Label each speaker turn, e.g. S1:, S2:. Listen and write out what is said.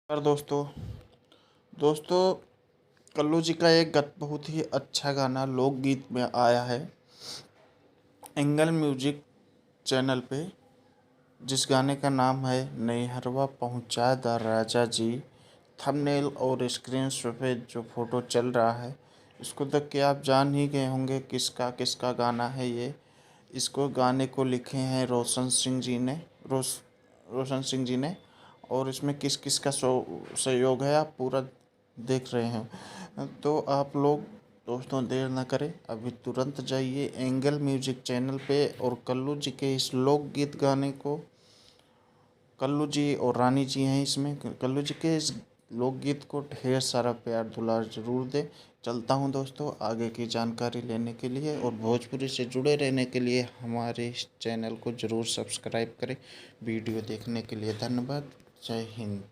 S1: और दोस्तों कल्लू जी का एक बहुत ही अच्छा गाना लोकगीत में आया है एंगल म्यूजिक चैनल पे, जिस गाने का नाम है नैहरवा पहुँचा दा राजा जी। थंबनेल और स्क्रीन पे जो फोटो चल रहा है, इसको देख के आप जान ही गए होंगे किसका गाना है ये। इसको गाने को लिखे हैं रोशन सिंह जी ने रोशन सिंह जी ने। और इसमें किस किस का सहयोग है आप पूरा देख रहे हैं। तो आप लोग दोस्तों देर ना करें, अभी तुरंत जाइए एंगल म्यूजिक चैनल पे और कल्लू जी के इस लोकगीत गाने को, कल्लू जी और रानी जी हैं इसमें, कल्लू जी के इस लोकगीत को ढेर सारा प्यार दुलार जरूर दें। चलता हूँ दोस्तों आगे की जानकारी लेने के लिए, और भोजपुरी से जुड़े रहने के लिए हमारे इस चैनल को ज़रूर सब्सक्राइब करें। वीडियो देखने के लिए धन्यवाद। जय हिंद।